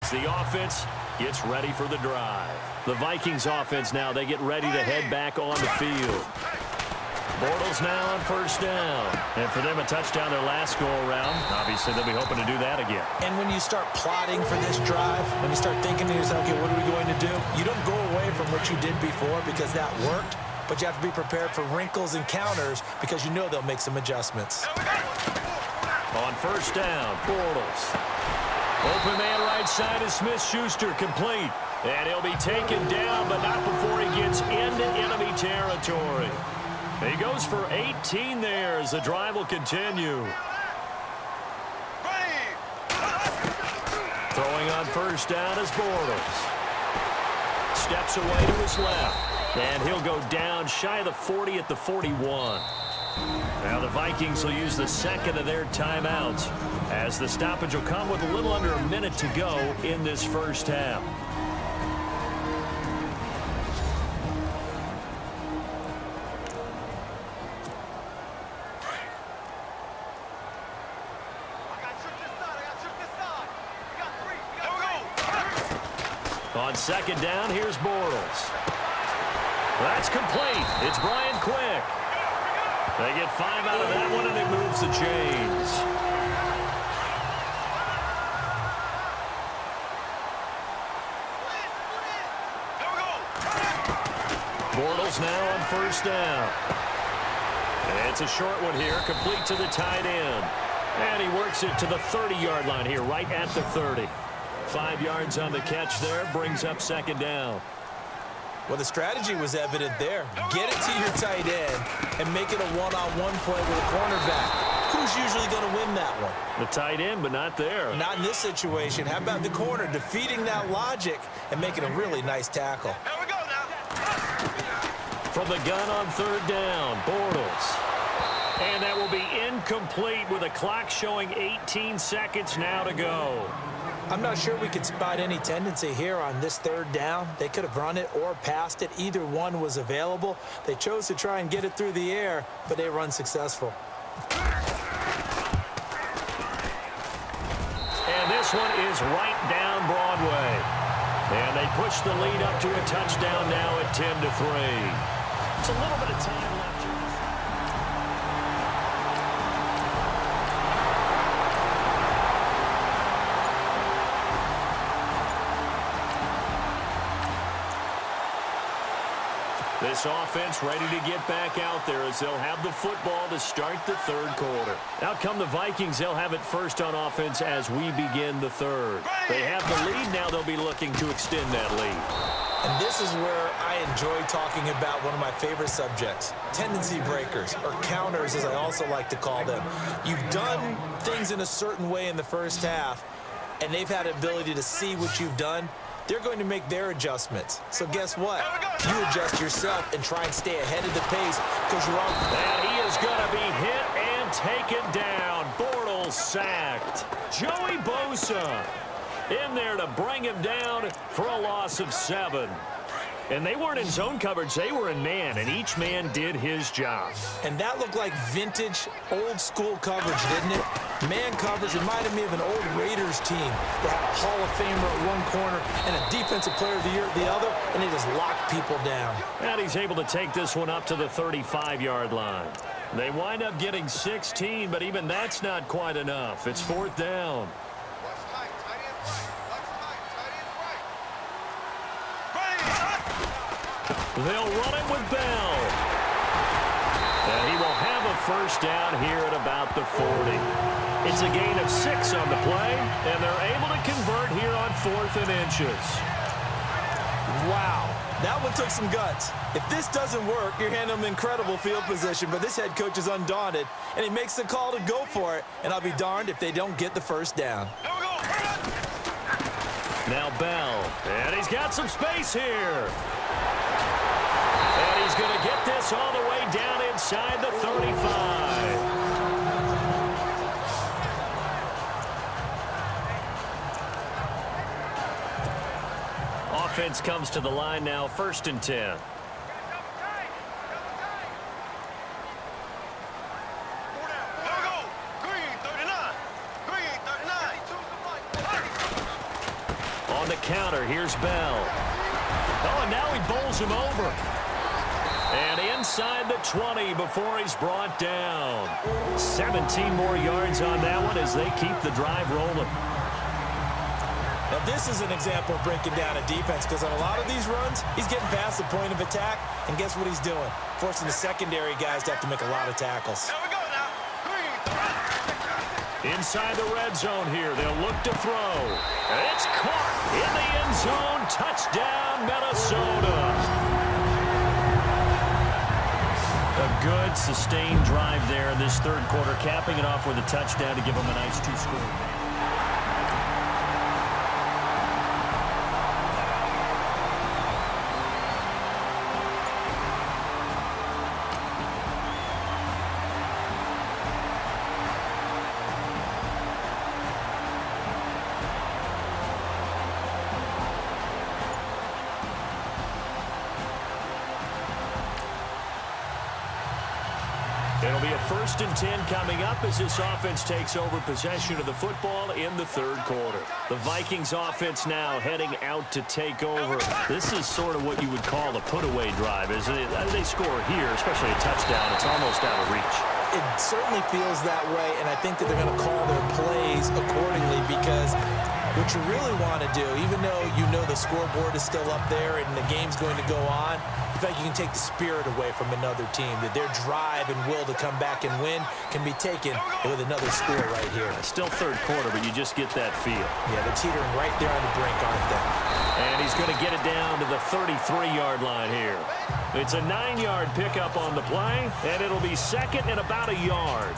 as the offense gets ready for the drive. The Vikings offense now, they get ready to head back on the field. Bortles now on first down. And for them, a touchdown their last go-around. Obviously, they'll be hoping to do that again. And when you start plotting for this drive, when you start thinking to yourself, okay, what are we going to do? You don't go away from what you did before because that worked, but you have to be prepared for wrinkles and counters because you know they'll make some adjustments. On first down, Bortles. Open man right side is Smith-Schuster, complete. And he'll be taken down, but not before he gets into enemy territory. He goes for 18 there as the drive will continue. Throwing on first down is Bortles. Steps away to his left. And he'll go down shy of the 40 at the 41. Now the Vikings will use the second of their timeouts as the stoppage will come with a little under a minute to go in this first half. On second down, here's Bortles. That's complete. It's Brian Quick. They get 5 out of that one, and it moves the chains. Bortles now on first down. And it's a short one here, complete to the tight end. And he works it to the 30-yard line here, right at the 30. 5 yards on the catch there, brings up second down. Well, the strategy was evident there. Get it to your tight end and make it a one-on-one play with a cornerback. Who's usually going to win that one? The tight end, but not there. Not in this situation. How about the corner defeating that logic and making a really nice tackle? Here we go now. From the gun on third down, Bortles. And that will be incomplete with a clock showing 18 seconds now to go. I'm not sure we could spot any tendency here on this third down. They could have run it or passed it. Either one was available. They chose to try and get it through the air, but they were unsuccessful. And this one is right down Broadway. And they push the lead up to a touchdown now at 10-3. It's a little bit of time left here. This offense ready to get back out there as they'll have the football to start the third quarter. Out come the Vikings. They'll have it first on offense as we begin the third. They have the lead. Now they'll be looking to extend that lead. And this is where I enjoy talking about one of my favorite subjects, tendency breakers, or counters as I also like to call them. You've done things in a certain way in the first half, and they've had the ability to see what you've done. They're going to make their adjustments. So guess what? You adjust yourself and try and stay ahead of the pace because you're on. And he is going to be hit and taken down. Bortles sacked. Joey Bosa in there to bring him down for a loss of 7. And they weren't in zone coverage. They were in man, and each man did his job. And that looked like vintage, old-school coverage, didn't it? Man coverage reminded me of an old Raiders team that had a Hall of Famer at one corner and a Defensive Player of the Year at the other, and they just locked people down. And he's able to take this one up to the 35-yard line. They wind up getting 16, but even that's not quite enough. It's fourth down. They'll run it with Bell. And he will have a first down here at about the 40. It's a gain of 6 on the play, and they're able to convert here on 4th and inches. Wow, that one took some guts. If this doesn't work, you're handing them incredible field position, but this head coach is undaunted, and he makes the call to go for it, and I'll be darned if they don't get the first down. Now Bell, and he's got some space here. And he's going to get this all the way down inside the 35. Offense comes to the line now, 1st and 10. On the counter, here's Bell. Oh, and now he bowls him over. And inside the 20 before he's brought down. 17 more yards on that one as they keep the drive rolling. Now, this is an example of breaking down a defense because on a lot of these runs, he's getting past the point of attack, and guess what he's doing? Forcing the secondary guys to have to make a lot of tackles. Here we go now. Inside the red zone here, they'll look to throw. It's caught in the end zone. Touchdown, Minnesota. A good, sustained drive there in this third quarter, capping it off with a touchdown to give them a nice 2-score advantage. It'll be a 1st and 10 coming up as this offense takes over possession of the football in the third quarter. The Vikings offense now heading out to take over. This is sort of what you would call a put-away drive, isn't it? As they score here, especially a touchdown, it's almost out of reach. It certainly feels that way, and I think that they're going to call their plays accordingly because what you really want to do, even though you know the scoreboard is still up there and the game's going to go on, in fact, you can take the spirit away from another team, that their drive and will to come back and win can be taken with another score right here. Still third quarter, but you just get that feel. Yeah, they're teetering right there on the brink, aren't they? And he's going to get it down to the 33-yard line here. It's a 9-yard pickup on the play, and it'll be second and about a yard.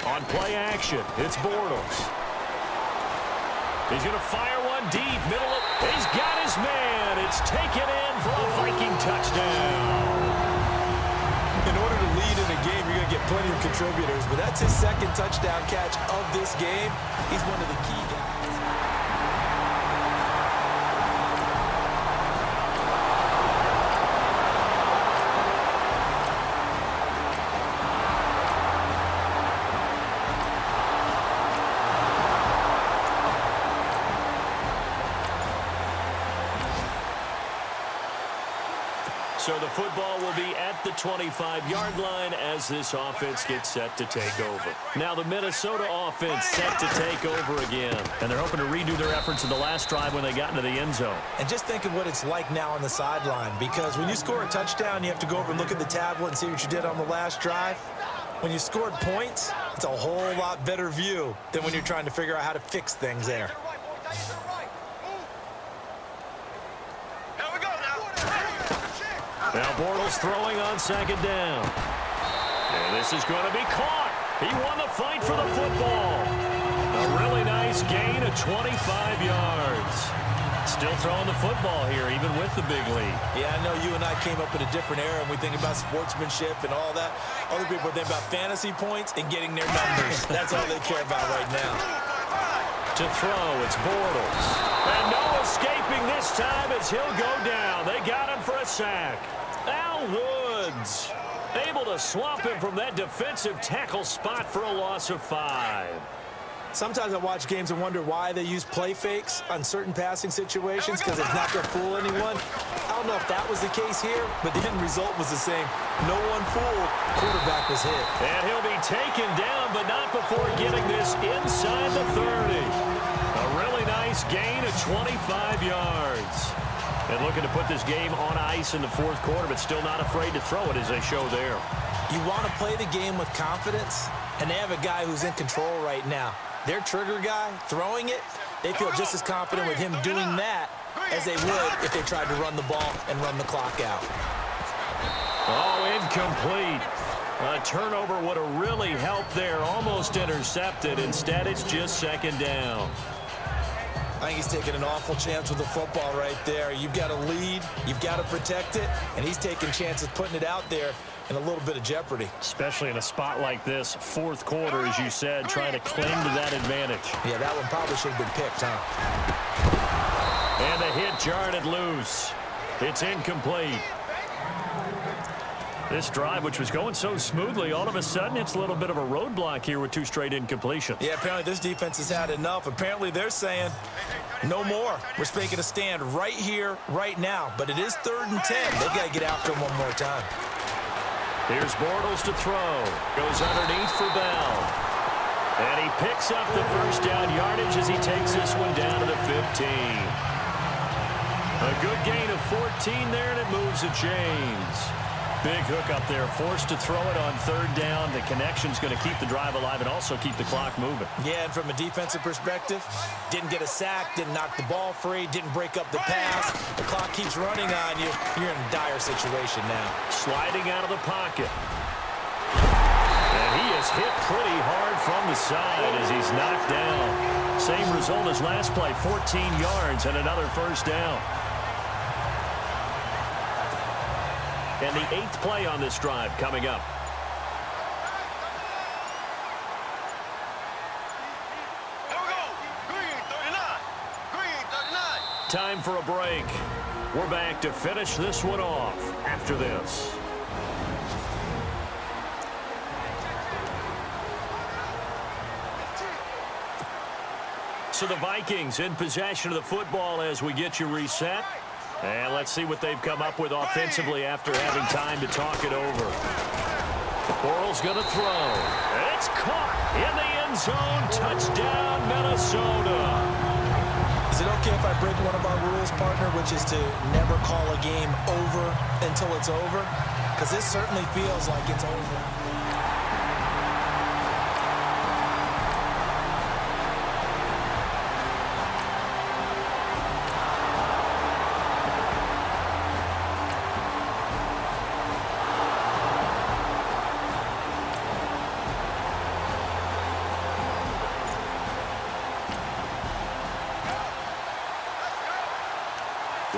On play action, it's Bortles. He's going to fire one deep. He's got his man. It's taken in for a Viking touchdown. In order to lead in a game, you're going to get plenty of contributors, but that's his second touchdown catch of this game. He's one of the key guys. So the football will be at the 25-yard line as this offense gets set to take over. Now the Minnesota offense set to take over again. And they're hoping to redo their efforts in the last drive when they got into the end zone. And just think of what it's like now on the sideline, because when you score a touchdown, you have to go over and look at the tablet and see what you did on the last drive. When you scored points, it's a whole lot better view than when you're trying to figure out how to fix things there. Now Bortles throwing on second down. And this is going to be caught. He won the fight for the football. A really nice gain of 25 yards. Still throwing the football here, even with the big lead. Yeah, I know you and I came up in a different era, and we think about sportsmanship and all that. Other people think about fantasy points and getting their numbers. That's all they care about right now. To throw, it's Bortles. And no escaping this time as he'll go down. They got him for a sack. Al Woods able to swamp him from that defensive tackle spot for a loss of 5. Sometimes I watch games and wonder why they use play fakes on certain passing situations, because it's not going to fool anyone. I don't know if that was the case here, but the end result was the same. No one fooled. Quarterback was hit. And he'll be taken down, but not before getting this inside the 30. A really nice gain of 25 yards. And looking to put this game on ice in the fourth quarter, but still not afraid to throw it as they show there. You want to play the game with confidence, and they have a guy who's in control right now. Their trigger guy throwing it, they feel just as confident with him doing that as they would if they tried to run the ball and run the clock out. Oh, incomplete. A turnover would have really helped there. Almost intercepted. Instead, it's just second down. I think he's taking an awful chance with the football right there. You've got to lead, you've got to protect it, and he's taking chances putting it out there in a little bit of jeopardy. Especially in a spot like this, fourth quarter, as you said, trying to cling to that advantage. Yeah, that one probably should have been picked, huh? And the hit jarred it loose. It's incomplete. This drive, which was going so smoothly, all of a sudden it's a little bit of a roadblock here with 2 straight incompletions. Yeah, apparently this defense has had enough. Apparently they're saying no more. We're making a stand right here, right now. But it is 3rd and 10. They've got to get after him one more time. Here's Bortles to throw. Goes underneath for Bell. And he picks up the first down yardage as he takes this one down to the 15. A good gain of 14 there, and it moves the chains. Big hook up there, forced to throw it on 3rd down. The connection's going to keep the drive alive and also keep the clock moving. Yeah, and from a defensive perspective, didn't get a sack, didn't knock the ball free, didn't break up the pass. The clock keeps running on you. You're in a dire situation now. Sliding out of the pocket. And he is hit pretty hard from the side as he's knocked down. Same result as last play, 14 yards and another first down. And the 8th play on this drive coming up. Here we go. Green 39. Green 39. Time for a break. We're back to finish this one off after this. So the Vikings in possession of the football as we get you reset. And let's see what they've come up with offensively after having time to talk it over. Bortles going to throw. It's caught in the end zone. Touchdown, Minnesota. Is it okay if I break one of our rules, partner, which is to never call a game over until it's over? Because this certainly feels like it's over.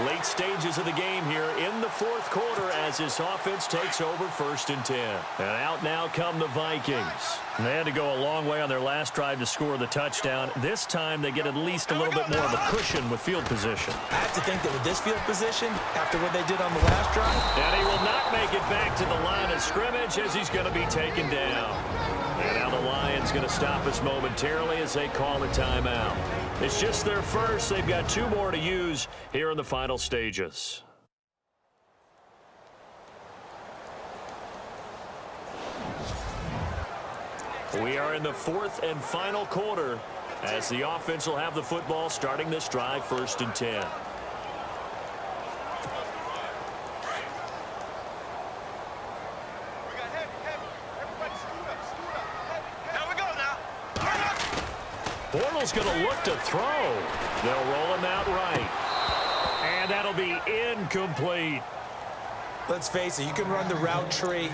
Late stages of the game here in the 4th quarter as this offense takes over 1st and 10. And out now come the Vikings. They had to go a long way on their last drive to score the touchdown. This time they get at least a little bit more of a cushion with field position. I have to think that with this field position, after what they did on the last drive. And he will not make it back to the line of scrimmage as he's going to be taken down. And now the Lions going to stop us momentarily as they call a timeout. It's just their first. They've got 2 more to use here in the final stages. We are in the 4th and final quarter as the offense will have the football starting this drive 1st and 10. Bortles going to look to throw. They'll roll him out right. And that'll be incomplete. Let's face it, you can run the route tree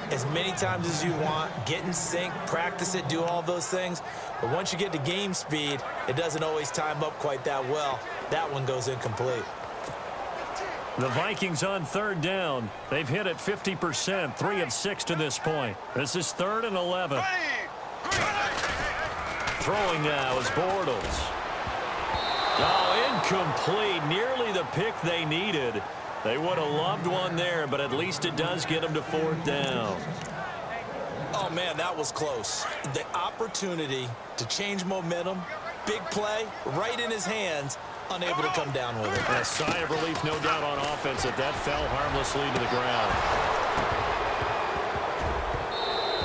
as many times as you want, get in sync, practice it, do all those things. But once you get to game speed, it doesn't always time up quite that well. That one goes incomplete. The Vikings on 3rd down. They've hit it 50%, 3 of 6 to this point. This is 3rd and 11. Throwing now is Bortles. Oh, incomplete. Nearly the pick they needed. They would have loved one there, but at least it does get them to 4th down. Oh, man, that was close. The opportunity to change momentum, big play, right in his hands, unable to come down with it. And a sigh of relief, no doubt, on offense that fell harmlessly to the ground.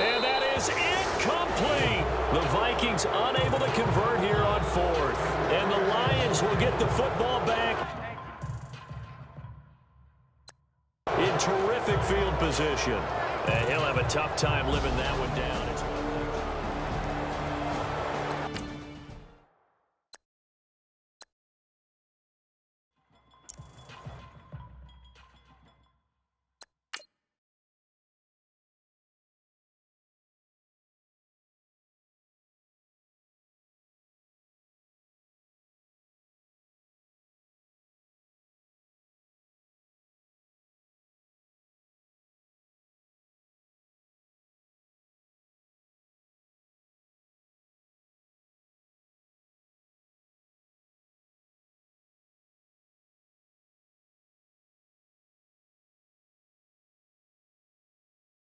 And that is incomplete. The Vikings unable to convert here on 4th. And the Lions will get the football back in terrific field position. And he'll have a tough time living that one down.